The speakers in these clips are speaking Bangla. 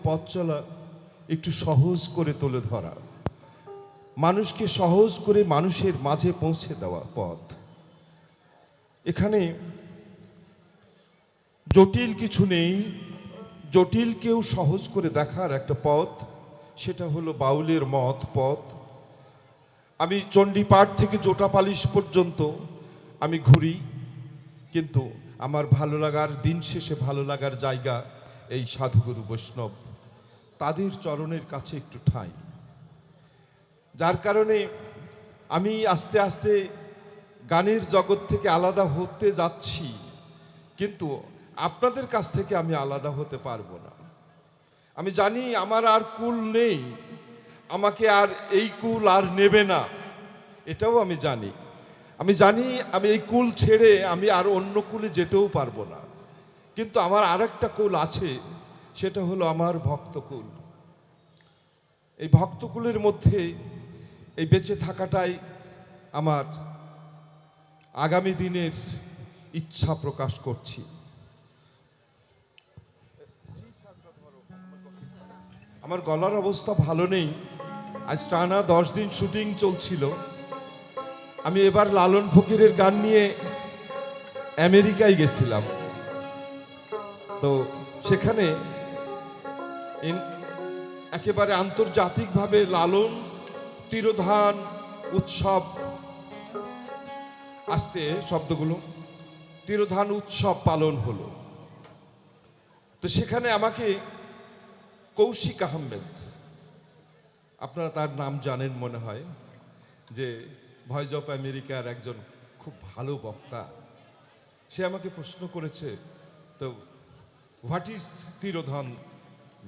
পথ চলা একটু সহজ করে তুলে ধরা, মানুষকে সহজ করে মানুষের মাঝে পৌঁছে দেওয়া পথ। এখানে জটিল কিছু নেই, জটিলকেও সহজ করে দেখার একটা পথ, সেটা হলো বাউলের মত পথ। আমি চণ্ডীপাঠ থেকে জোটাপালিশ পর্যন্ত আমি ঘুরি, কিন্তু আমার ভালো লাগার দিন শেষে ভালো লাগার জায়গা এই সাধুগুরু বৈষ্ণব, তাদের চরণের কাছে একটু ঠাঁই। যার কারণে আমি আস্তে আস্তে গানের জগৎ থেকে আলাদা হতে যাচ্ছি, কিন্তু আপনাদের কাছ থেকে আমি আলাদা হতে পারবো না। আমি জানি আমার আর কুল নেই, আমাকে আর এই কুল আর নেবে না, এটাও আমি জানি। আমি জানি আমি এই কুল ছেড়ে আমি আর অন্য কুলে যেতেও পারবো না, কিন্তু আমার আর একটা কুল আছে, সেটা হলো আমার ভক্তকুল। এই ভক্তকুলের মধ্যে এই বেঁচে থাকাটাই আমার আগামী দিনের ইচ্ছা প্রকাশ করছি। আমার গলার অবস্থা ভালো নেই, আজ টানা 10 দিন শুটিং চলছিল। আমি এবার লালন ফকিরের গান নিয়ে আমেরিকায় গেছিলাম, তো সেখানে একেবারে আন্তর্জাতিকভাবে লালন তিরোধান উৎসব, আসতে শব্দগুলো, তিরোধান উৎসব পালন হলো। তো সেখানে আমাকে কৌশিক আহমেদ, আপনারা তার নাম জানেন মনে হয়, যে ভয়েস অফ আমেরিকার একজন খুব ভালো বক্তা, সে আমাকে প্রশ্ন করেছে, তো হোয়াট ইজ তিরোধান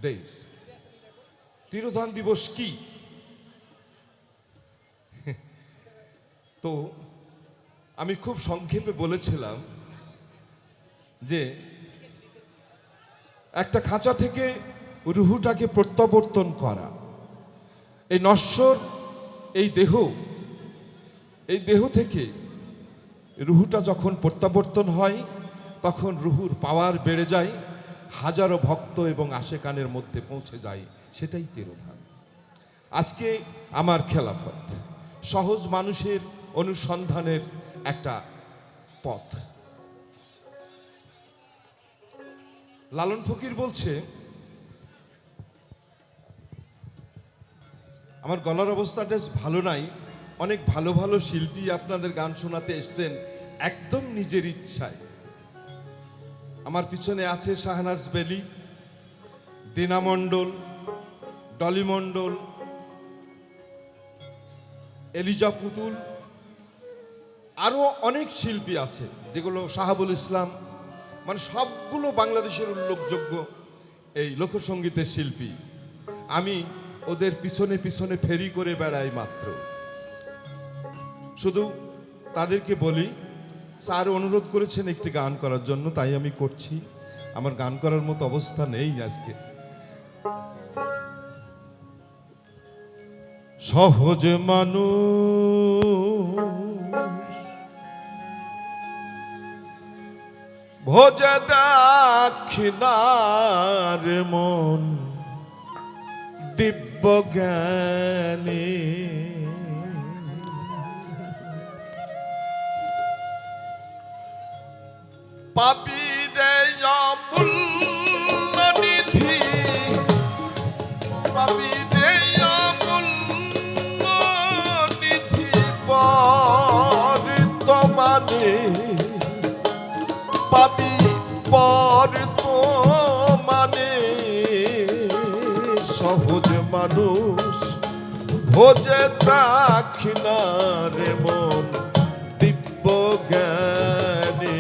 ডেজ, তিরোধান দিবস কি? তো আমি খুব সংক্ষেপে বলেছিলাম যে একটা খাঁচা থেকে রুহুটাকে প্রত্যাবর্তন করা, এই নশ্বর এই দেহ থেকে রুহুটা যখন প্রত্যাবর্তন হয়, তখন রুহুর পাওয়ার বেড়ে যায়, হাজারো ভক্ত এবং আশেকানের মধ্যে পৌঁছে যায়, সেটাই তিরোধান। আজকে আমার খেলাফত সহজ মানুষের অনুসন্ধানের একটা পথ। লালন ফকির বলছে, আমার গলার অবস্থাটা ভালো নাই, অনেক ভালো ভালো শিল্পী আপনাদের গান শোনাতে এসছেন একদম নিজের ইচ্ছায়। আমার পিছনে আছে শাহনাজ বেলি, দীনা মণ্ডল, ডলি মণ্ডল, এলিজা পুতুল, আরো অনেক শিল্পী আছে, যেগুলো শাহাবুল ইসলাম, মানে সবগুলো বাংলাদেশের উল্লেখযোগ্য এই লোকসঙ্গীতের শিল্পী। আমি ওদের পিছনে পিছনে ফেরি করে বেড়াই মাত্র। শুধু তাদেরকে বলি, স্যার অনুরোধ করেছেন একটি গান করার জন্য, তাই আমি করছি। আমার গান করার মতো অবস্থা নেই আজকে। সহজ মানুষ ভোজে দাক্ষিণার মন দিব্য জ্ঞানী, পাপি রে অমূল্য নিধি, পাপি রে অমূল্য নিধি পর তোমারে, পাপি পর তোমারে। সহজ মানুষ ভোজে দাক্ষিণার মন দিব্য জ্ঞানী।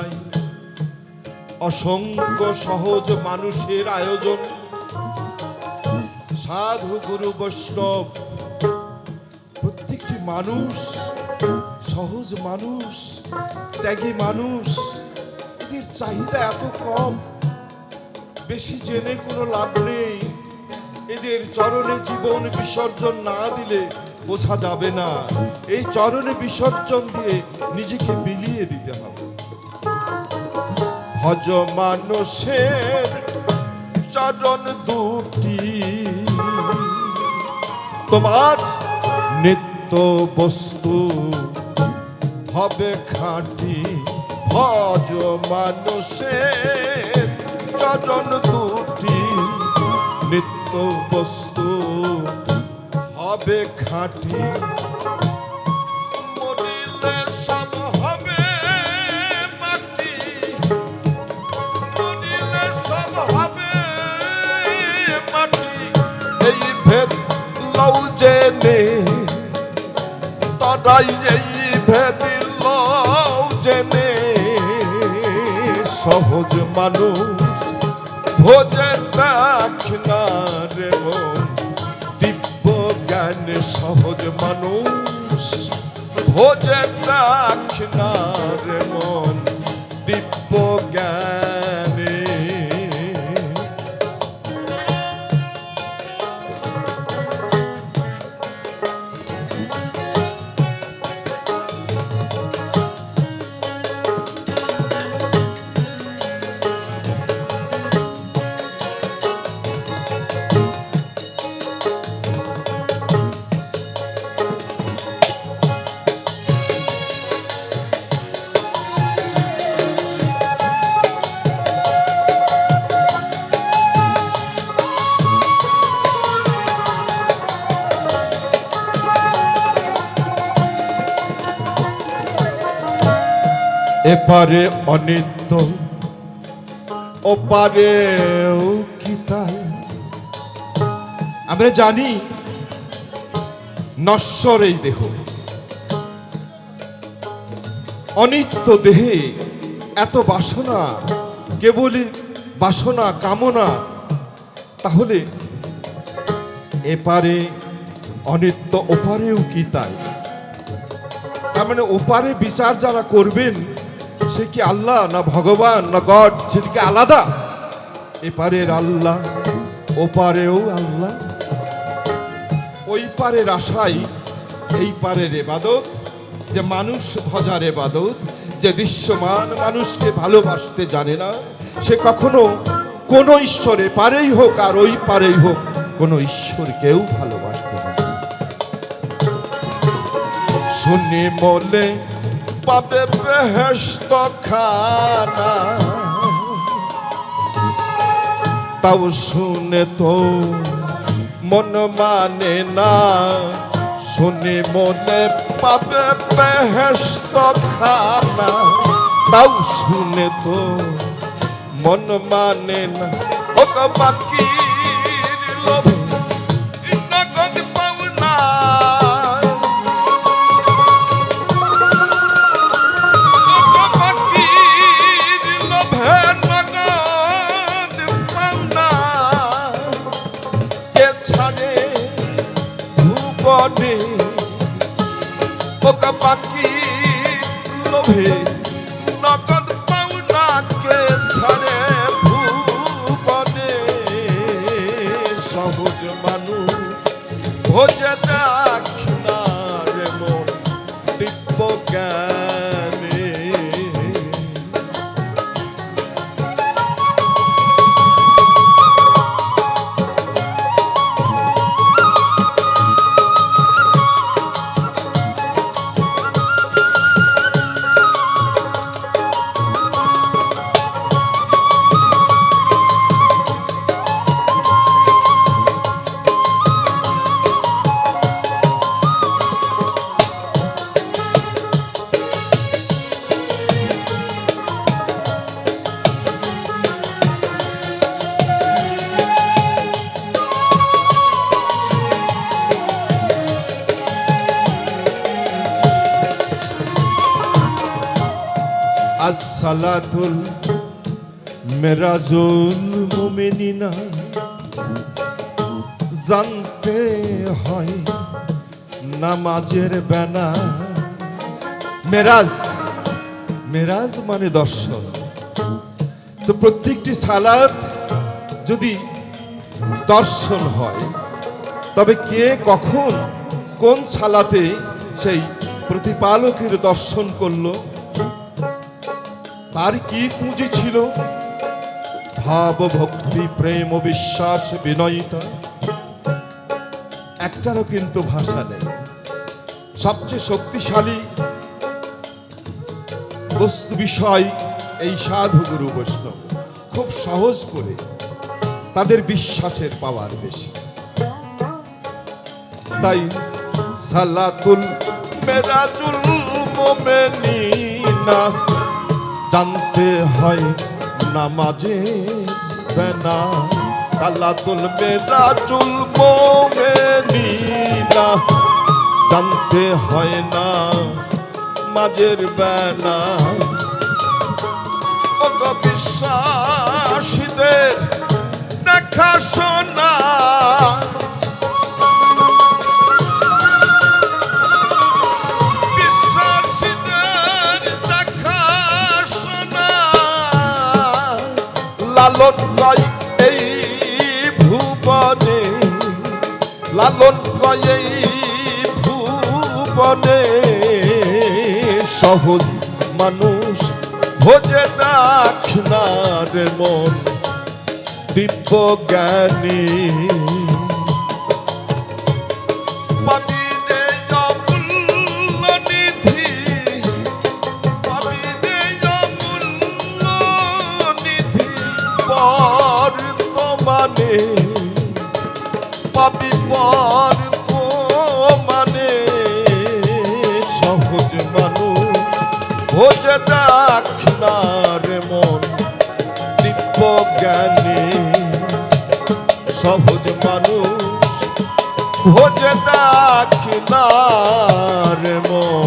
নাই। অসংখ্য সহজ মানুষের আয়োজন, সাধু গুরু বৈষ্ণব, প্রত্যেকটি মানুষ সহজ মানুষ, ত্যাগী মানুষ। এদের চাহিদা এত কম, বেশি জেনে কোনো লাভ নেই। এদের চরণে জীবন বিসর্জন না দিলে বোঝা যাবে না। এই চরণে বিসর্জন দিয়ে নিজেকে বিলিয়ে দিতে হবে। ভজ মানুষের চরণ দুটি, তোমার নিত্য বস্তু হবে খাঁটি। ভজ মানুষের চরণ দুটি, নিত্য বস্তু হবে খাঁটি। মরিলে সব হবে মাটি, মরিলে সব হবে মাটি। এই ভেদ লও জেনে, তরাই এই ভেদ লও জেনে। সহজ মানুষ ভোজে দাক্ষিণা রে মন, দিব্য জ্ঞান। সহজ মানুষ ভোজে দাক্ষিণা রে মন, দিব্য জ্ঞানে। এপারে অনিত্য, ওপারেও কি তাই? আমরা জানি নশ্বর এই দেহ, অনিত্য দেহে এত বাসনা, কেবলই বাসনা কামনা। তাহলে এপারে অনিত্য, ওপারেও কি তাই? তার মানে ওপারে বিচার যারা করবেন সে কি আল্লাহ না ভগবান না গড? সেদিকে আলাদা। এপারের আল্লাহ, ওপারেও আল্লাহ। ওই পারের আশাই এই পারের ইবাদত, যে মানুষ ভজার ইবাদত। যে দৃশ্যমান মানুষকে ভালোবাসতে জানে না, সে কখনো কোনো ঈশ্বরে পারেই হোক আর ওই পারেই হোক, কোনো ঈশ্বরকেও ভালোবাসতে না। শুনি মলে পাবে বেহেশত খানা, তাও শুনে তো মন মানে না। শুনি মনে পাবে বেহেশত খানা, তাও শুনে তো মন মানে না। ও বাকির লোভে নগদ পাওনা, ওকা বাকি লোভে নগদ পাওনা কে ছাড়ে ভুবনে। সহজ মানুষ ভোজে দাক্ষিণা রে মন, দিব্য জ্ঞানে। আসসালাতুল মেরাজুল মুমিনিনা জানতে হয় নামাজের বেনা। মেরাজ, মেরাজ মানে দর্শন। তো প্রত্যেকটি সালাত যদি দর্শন হয়, তবে কে কখন কোন সালাতে সেই প্রতিপালকের দর্শন করলো, তার কি পুঁজি ছিল, ভাব ভক্তি প্রেম ও বিশ্বাস বিনয়িতা, একটারও কিন্তু ভাষা নেই। সবচেয়ে শক্তিশালী বস্তু বিষয় এই সাধু গুরু বৈষ্ণব, খুব সহজ করে তাদের বিশ্বাসের পাওয়ার বেশি। তাই সালাতুল মেরাজুল মুমিনিনা জানতে হয় নামাজে বেনা। সালাতুল মেরাজুল মুমিনিনা জানতে হয় না মাঝের বেনা। বিশ্বাসীদের দেখা শোনা, বিশ্বাসীদের দেখা শোনা, লালন কয় এই ভুবনে, লালন কয় এই ভুবনে, সহজ মানুষ ভোজে দাক্ষিণার মন দিব্য জ্ঞানী। পাবিনে অমূল্য নিধি, পাবিনে অমূল্য নিধি বর্তমানে, পাবি বর্তমানে, সহজ মানুষ ভোজে দাক্ষিণার মন দিব্য জ্ঞানী। সহজ মানুষ ভোজে দাক্ষিণার মন